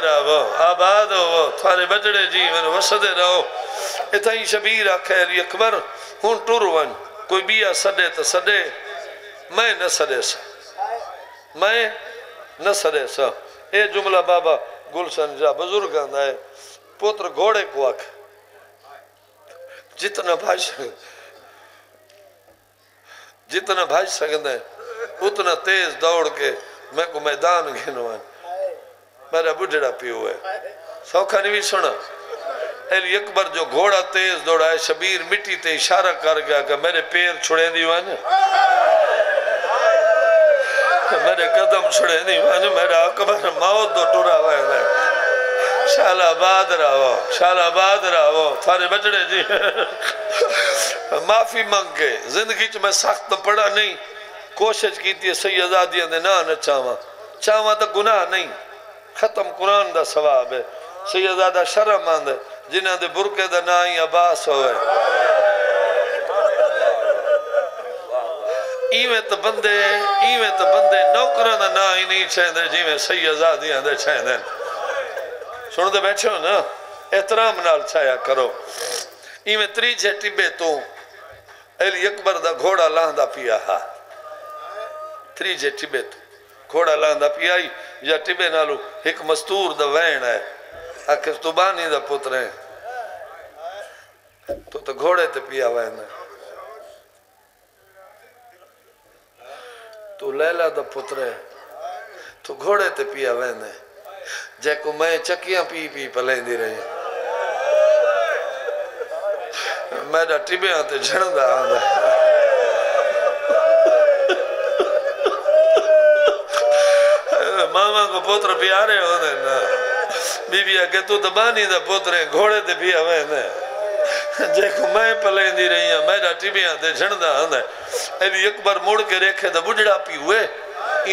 رہو تھارے بچڑے جیویں وسدے رہو اتھائی شبیر آکھے علی اکبر ہون ٹور ون کوئی بیا سڑے تو سڑے میں نہ سڑے سا اے جملہ بابا گلشن جا بزرگ آندہ ہے پوتر گھوڑے کو آکھ جتنا بھائی سکندہ ہے اتنا تیز دوڑ کے میں کو میدان گھنوان میرا بڑھڑا پیو ہے سوکھا نہیں بھی سنا علی اکبر جو گھوڑا تیز دوڑا ہے شبیر مٹی تے اشارہ کر گیا کہ میرے پیر چھڑے دیوانے میرے قدم چھڑے دیوانے میرا اکبر موت دو ٹورا ہوئے میں شال آباد رہو تھارے بچڑے جی معافی مانگ کے زندگی چ میں سخت پڑا نہیں کوشش کی تھی سیدادیاں دے نہ چاہواں تو گناہ نہیں ختم قرآن دا ثواب ہے سیدادہ شرم آندے جنہ دے برکے دا نائی عباس ہوئے ایویں تو بندے نوکران دا نائی نہیں چھیندے جیویں سیدادیاں دے چھیندے سنو دے بیٹھے ہو نا احترام نال چھایا کرو ایویں تریجے ٹبے تو علی اکبر دا گھوڑا لاندہ پیا ہا تریجے ٹبے تو گھوڑا لاندہ پیا ہی یا ٹبے نالو ایک مستور دا وین ہے آکھر تو بانی دا پتر ہے تو گھوڑے تے پیا وین ہے تو لیلہ دا پتر ہے تو گھوڑے تے پیا وین ہے جے کو میں چکیاں پی پلیں دی رہی میرا ٹبے آتے جھڑندہ آندہ ماما ماما کو پوتر پیارے ہو دے نا بی بی آکے تو دبانی دا پوتریں گھوڑے دے بھی ہوئے نا جے کو میں پلیں دی رہی ہیں میرا ٹیبیاں دے جھنڈا آندھا ہے ایلی اکبر موڑ کے ریکھے دا بڑھڑا پی ہوئے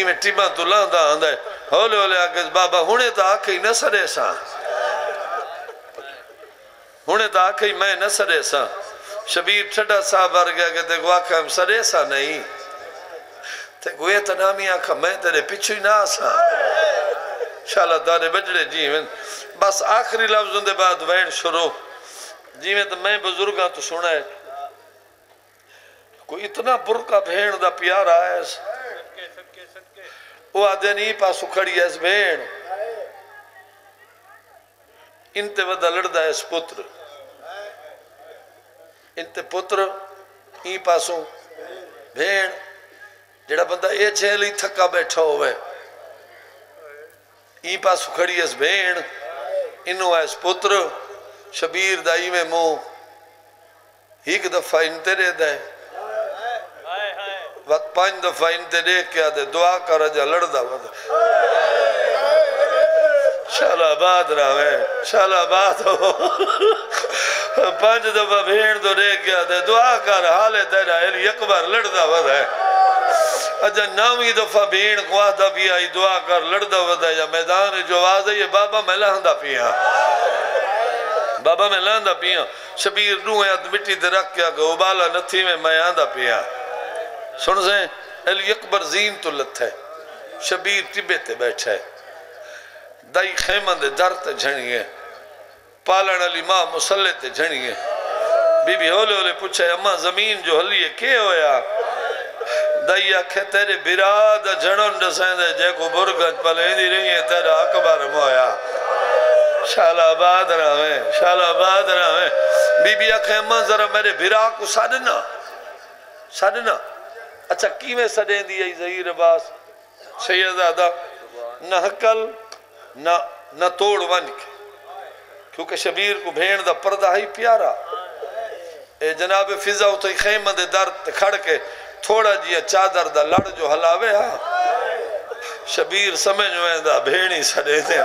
میں ٹیباں تو لاندہ آندھا ہے ہولے ہولے آکے بابا ہونے تا آکھیں نہ سرے ساں ہونے تا آکھیں میں نہ سرے ساں شبیر چھڑا صاحب آر گیا کہ دیکھو آکھا ہم سرے ساں نہیں دیکھو یہ تنامی آکھا میں تیرے پچھوئی نہ آساں شاءاللہ دارے بجڑے جی میں بس آخری لفظوں دے بعد وین شروع جی میں تو میں بزرگاں تو سنا ہے کوئی اتنا برکا بھیڑ دا پیارا ہے وہ آدھے نہیں پاسو کھڑی ہے اس بھیڑ انتے ودا لڑدا ہے اس پتر انتے پتر این پاسوں بھیڑ جڑا بندہ اے جھیلی تھکا بیٹھا ہوئے این پاسو کھڑی ہے اس بھیڑ انہوں ہے اس پتر شبیر دائی میں مو ایک دفعہ انتے رہ دائے وقت 5 دفعہ انتے دیکھ کیا دے دعا کا رجا لڑدا ودا شاءاللہ آباد رہے شاءاللہ آباد ہو 5 دفعہ بھیڑ تو دیکھ کیا دے دعا کر حالے تیرا ایلی اکبر لڑدا ودا ہے اجا 9ویں دفعہ بھیڑ خواہدہ بھی آئی دعا کر لڑدا ودا یا میدان جو آزے یہ بابا میں لہندہ پیا بابا میں لہندہ پیا شبیر روح ہے مٹی دے رکھ کیا کہ ابالا نتھی میں آندہ پیا سن سے علی اکبر زین تو لت ہے شبیر ٹبے تے بیٹھا ہے دائی خیمہ دے در تے جھنی ہے پالن علی ماں مسلح تے جھنی ہے بی بی ہولے ہولے پوچھے اماں زمین جو حلی ہے کیا ہویا دائی آکھے تیرے براد جھنن ڈسیں دے جے کو برگت پلیں دی رہی ہے تیرا اکبر مویا شاءاللہ آباد رہے شاءاللہ آباد رہے بی بی آکھے اماں ذرا میرے برا کو ساڑنا ساڑنا اچھا کی میں سڑیں دی ای ظہیر عباس شہزادہ نہ حقل نہ توڑ ون کے کیونکہ شبیر کو بھیڑ دا پردہ ہی پیارا اے جناب فضا تو خیمہ دے درد کھڑ کے تھوڑا جیا چادر دا لڑ جو ہلاوے ہاں شبیر سمجھ میں دا بھیڑی سڑے دے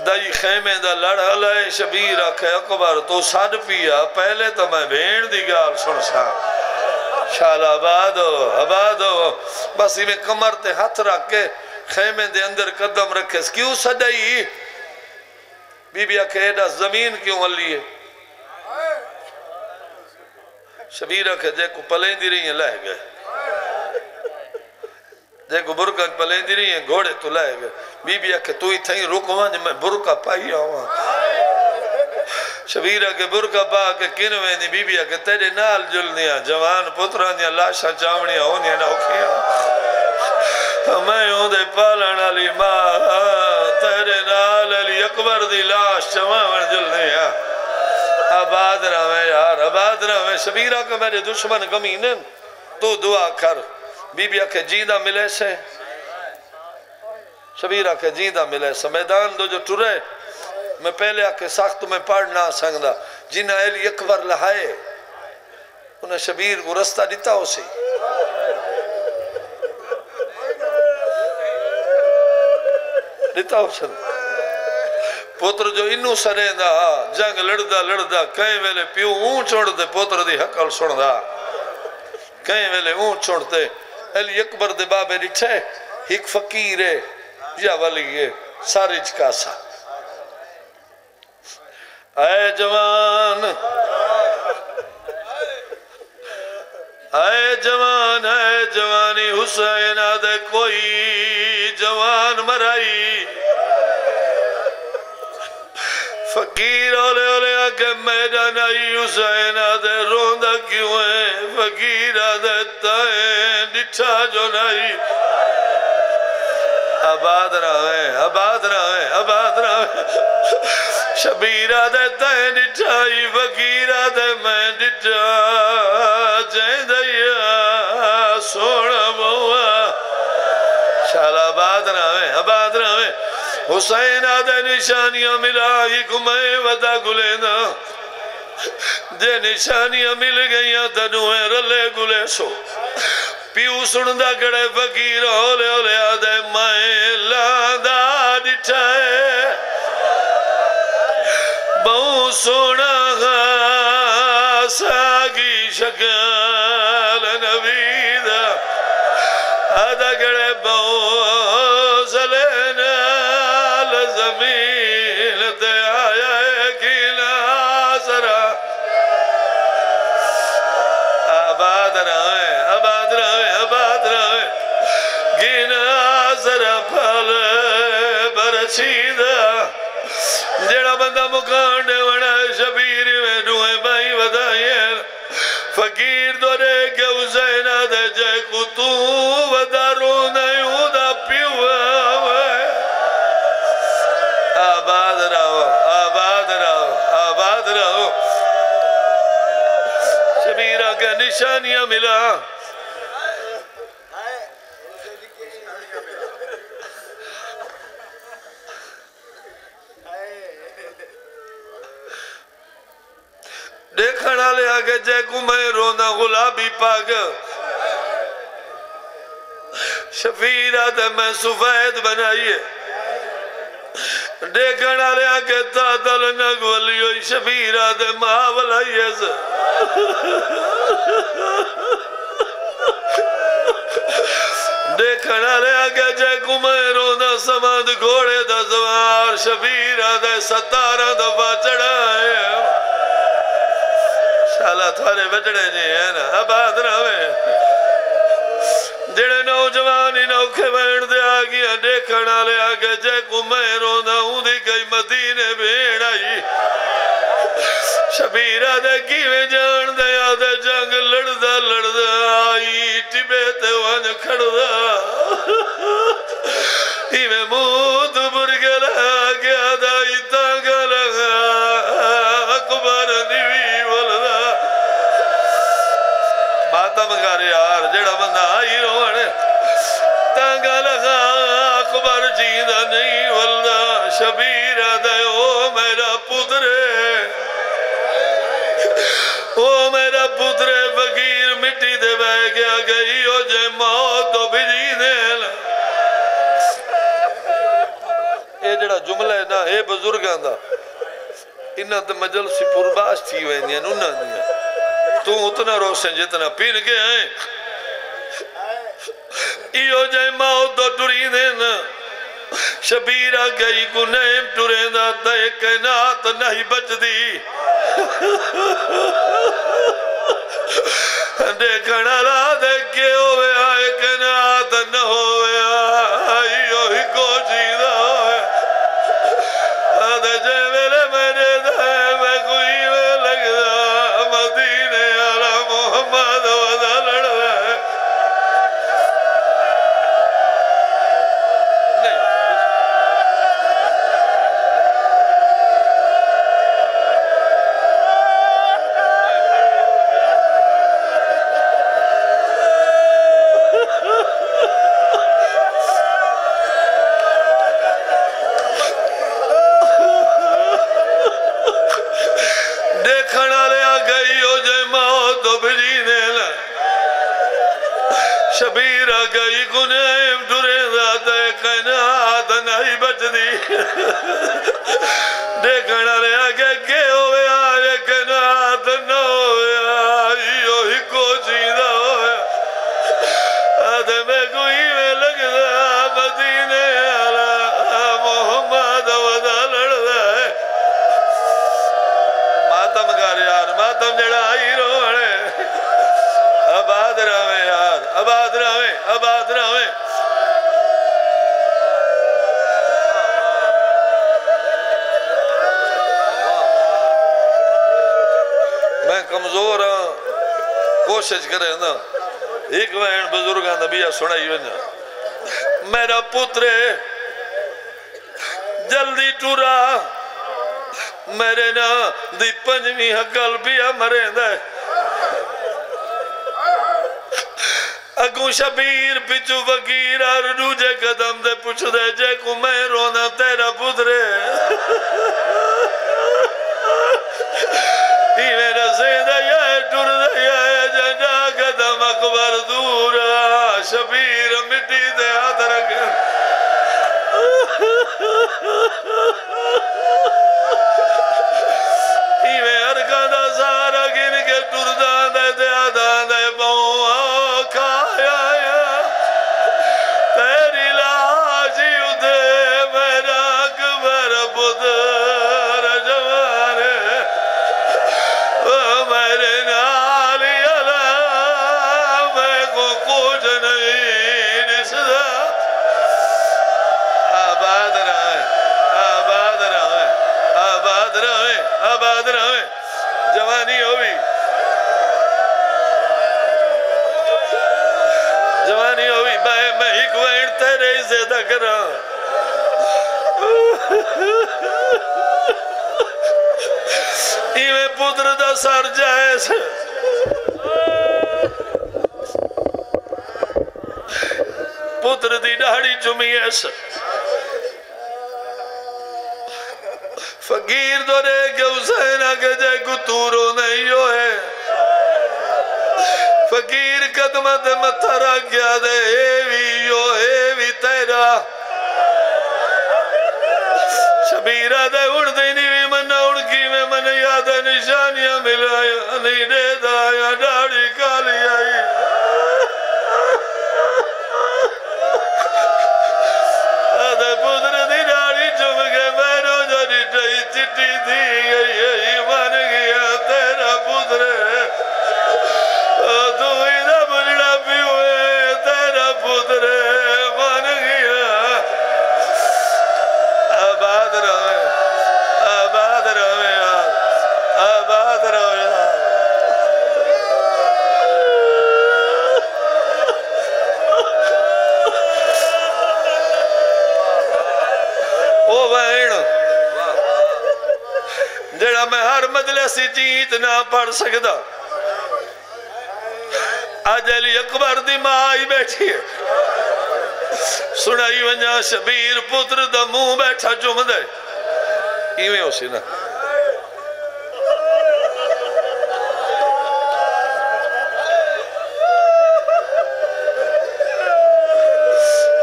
دائی خیمے دا لڑ ہلائے شبیر آکھے اکبر تو سڑ پیا پہلے تو میں بھیڑ دی گال سن سا شاءاللہ آباد ہو بس ہی میں کمر تے ہاتھ رکھ کے خیمے دے اندر قدم رکھے کیوں سڑائی بی بی آکھے ایڈا زمین کیوں ہلی ہے شبیر آکھے جے کو پلیں دی رہی ہیں لہ گئے جے کو برکت پلیں دی رہی ہیں گھوڑے تو لہ گئے بی بی آکھے تو ہی تھیں رکواں جے میں برکہ پائی آواں شبیر آکھے برکہ پا کے کنویں دی بی بی آکھے تیرے نال جلنیاں جوان پتران دیا لاشاں چاونیاں ہونیاں نوکیاں میں ہوں دے پالن علی ماں تیرے نال علی اکبر دی لاش چاون جلنیاں آباد رہے یار آباد رہے شبیر آکھے میرے دشمن کمینن تو دعا کر بی بی آکھے جیدہ ملے سے شبیر آکھے جیدہ ملے سے میدان دو جو ٹرے میں پہلے آکے ساخت میں پڑھنا سنگدہ جنہ علی اکبر لہائے انہیں شبیر کو رستہ دیتا ہو سی دیتا ہو سن پوتر جو انہوں سریں دا جنگ لڑدا کہیں ویلے پیو اون چھوڑ دے پوتر دی حقل سن دا کہیں ویلے اون چھوڑ دے علی اکبر دے بابے ڈٹھے ایک فقیر ہے یا ولی ہے ساری چکاسا اے جوان اے جوانی حسین آدھے کوئی جوان مرائی فقیر اولے اولے آگے میدان آئی حسین آدھے روندہ کیوں ہے فقیر آدھے تائیں ڈٹھا جو نائی آباد رہے شبیر آدھے تائیں ڈٹھائی فقیر آدھے میں ڈٹھا جائیں دیا سوڑا موا شاءاللہ آباد رہے حسین آدھے نشانیاں ملائی کمائے ودا گلینا جے نشانیاں مل گئیاں تنویں رلے گلے سو پیو سندا کڑے فقیر ہولے ہولے آدھے میں لاندا ڈٹھائے بہو سونا ساگی شکل نبی دا آدھا کڑے بہو سلینال زمین تے آیا ہے کی ناظرہ آباد رہے آباد رہے آباد رہے کی ناظرہ پھل برچیدہ جڑا بندہ مکانڈے وڑا شبیر میں ڈوئے بائی ودائیں فقیر دورے کے حسین آدھے جے کو تو ودارو نیوں دا پیوا آباد رہو آباد رہو آباد رہو شبیرہ کا نشانیاں ملا دیکھنا لے آگے جے کو میں رونا غلابی پاگ شفیر آدھے میں سفید بنائیے دیکھنا لے آگے تادل نگولیوئی شفیر آدھے ماول آئیے سے دیکھنا لے آگے جے کو میں رونا سماد گھوڑے دا زوار شفیر آدھے 17 دفعہ چڑھائے شالا تھارے بچڑے جی ہیں نا آباد رہے جڑے نوجوانی نوکھے بین دے آگیا دیکھنا لے آگے جے کو میں رونا ہوں دی گئی مدینے بھیڑ آئی شبیرہ دے کیویں جان دے آدھے جنگ لڑدہ لڑدہ آئی ٹبیتے وان کھڑدہ ایویں مود برگل آگیا دائی تانگا لگا اکبر نیوی ولدہ ماتم گھر یار جڑا بندہ آئی رونے تانگا لگا اکبر جیدہ نہیں ولدہ شبیرہ دے او میرا پترے او میرا پترے فقیر مٹی دے بے گیا گئی او جے موت تو بھجی دے اے جڑا جملہ ہے نا اے بزرگاں دا انہاں تے مجلسی پرباش تھی ہوئے نہیں انہاں نہیں تو اتنا روشن جتنا پین کے ہیں ایو جائے موت تو ٹری دینا شبیرہ گئی کو نیم ٹرے دا دے کائنات نہیں بچ دی دیکھنا لا دیکھے ہوئے آئے کائنات نہ ہوئے آئیو ہی کو جیدہ ہوئے آدھے جے میرے میرے دے میں کوئی میں لگ دا مدینے علی محمد ودا لڑ رہے شبیرہ گئی گنیم ڈرے ذات کائنات نہیں بچ دی دیکھنا لے آگے کے ہوئے آئے کائنات نہ ہوئے آئیو ہی کو جیدہ ہوئے آدھے میں کوئی میں لگ دا مدینے علی محمد ودا لڑ دا ہے ماتم گار یار ماتم جڑا آئی روڑے آباد رہے یار آباد رہے آباد رہے میں کمزور ہاں کوشش کریں نا ایک وین بزرگاں نبیہ سنائی ہوئے میرا پترے جلدی ٹورا میرے نا دی پنجمی حقل بیا مریں دے اگوں شبیر پچھو فقیر اور دوجے قدم دے پوچھ دے جے کو میں رونا تیرا پترے میرا سیدہ یا ٹر دے یا جنہ قدم اکبر دورا ایویں ارگاں دا سارا گن کے ٹرداں دے دیاداں دے باؤں کھایا تیری لاش ادھے میرا اکبر پتر جوان میرے نال اللہ میں کو کچھ نہیں رسدا آباد رہے آباد رہے آباد رہے آباد رہے جوانی ہوئی جوانی ہوئی میں ایک وین تیرے زیادہ کرا ایویں پتر دا سر جائے سے پتر دی ڈاڑی چمی ایسا فقیر دو رے کہ حسین آگے جائے کو تورو نہیں ہوئے فقیر قدمت متھرا کیا دے ایوی تیرا شبیرہ دے اڑ دینی بھی منہ اڑ کی میں من یاد نشانیاں ملائی نہیں دے دایا ڈاڑی کالی آئی آدھے پتر دی ڈاڑی چم کے میرو جڑی ٹائی چٹی تھی گئی من گیا تیرا پتر تو ہی دا بڑا بھی ہوئے تیرا پتر من گیا آباد رہے آباد رہے آباد رہے او بہن جڑا میں ہر مجلسی چیت نہ پڑھ سکتا آج علی اکبر دی ماں آئی بیٹھی ہے سنائی ونجا شبیر پتر دا منہ بیٹھا چم دے ایویں ہو سی نا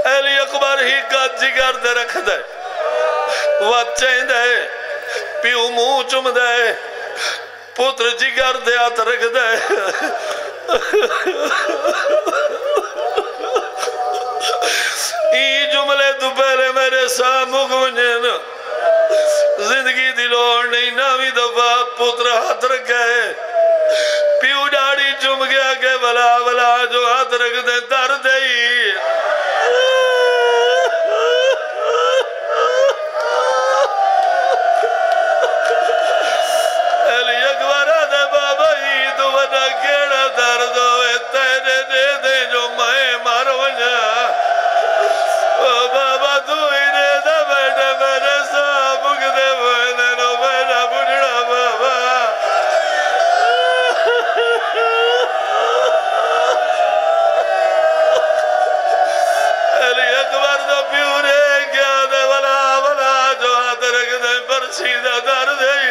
علی اکبر ہی کا جگر دے رکھ دے وچیں دے پیو منہ چم دے پتر جگر دے آت رکھ دے ای جملے تو پہلے میرے سامنے گونجن زندگی دلوڑ نہیں نامی دفعہ پتر ہاتھ رکھ گئے پیو ڈاڑی چم گیا کہ بلا بلا جو ہاتھ رکھ دے در دے علی اکبر آدھے بابا ہی تو بنا کیڑا درد ہوئے تیرے دے دے جو میں مار ونجا بابا تو ہی دے دے بیٹھے میرے سامک دے بہنے نو میرا بڑھڑا بابا علی اکبر تو پیورے کیا دے بلا بلا جو ہاتھ رکھ دے پر سیدھا در دے